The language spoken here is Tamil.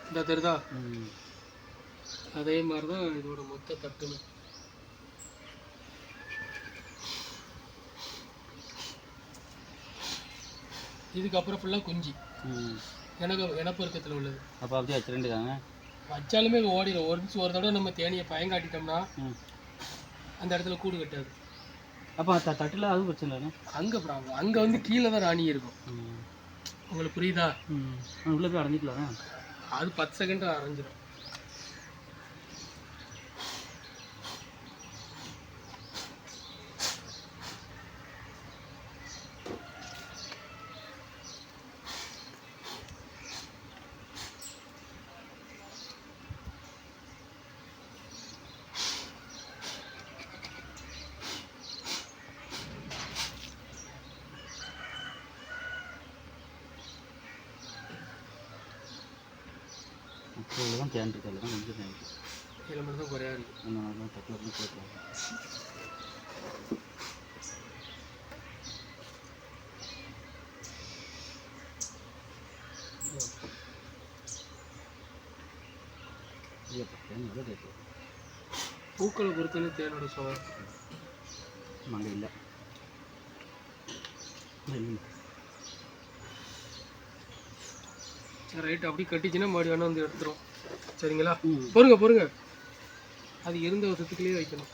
இந்த தெரியுதா? அதே மாதிரி தான் இதோட மொத்த தட்டுமே. இதுக்கப்புறம் ஃபுல்லாக குஞ்சு இனப்பெருக்கத்தில் உள்ளது. அப்போ அப்படியே வச்சுருந்துக்காங்க. வச்சாலுமே ஓடிடும். ஒரு தடவை நம்ம தேனியை பயங்காட்டிட்டோம்னா அந்த இடத்துல கூடு கட்டாது. அப்போ தட்டில் அதுவும் பிரச்சனை இல்லை. அங்கே ப்ராப்ளம். அங்கே வந்து கீழே தான் ராணி இருக்கும். உங்களுக்கு புரியுதா? உள்ளே போய் அடைஞ்சிக்கலாம். அது 10 செகண்ட் அரைஞ்சிடும். தான் தேன் இருக்கு. தான் கொஞ்சம் தேன் இதில் மட்டும் தான் குறையா இருக்குது. அந்த மாதிரி தான் தட்டில் போய் போட்டுருவாங்க. பூக்களை பொறுத்தவரை தேனோட சுவை அங்கே இல்லை. சரி ரைட். அப்படி கட்டிச்சுன்னா மறுபடியும் வேணா வந்து எடுத்துரும். சரிங்களா? பொறுங்க. அது இருந்த வருஷத்துக்குள்ளேயே வைக்கணும்.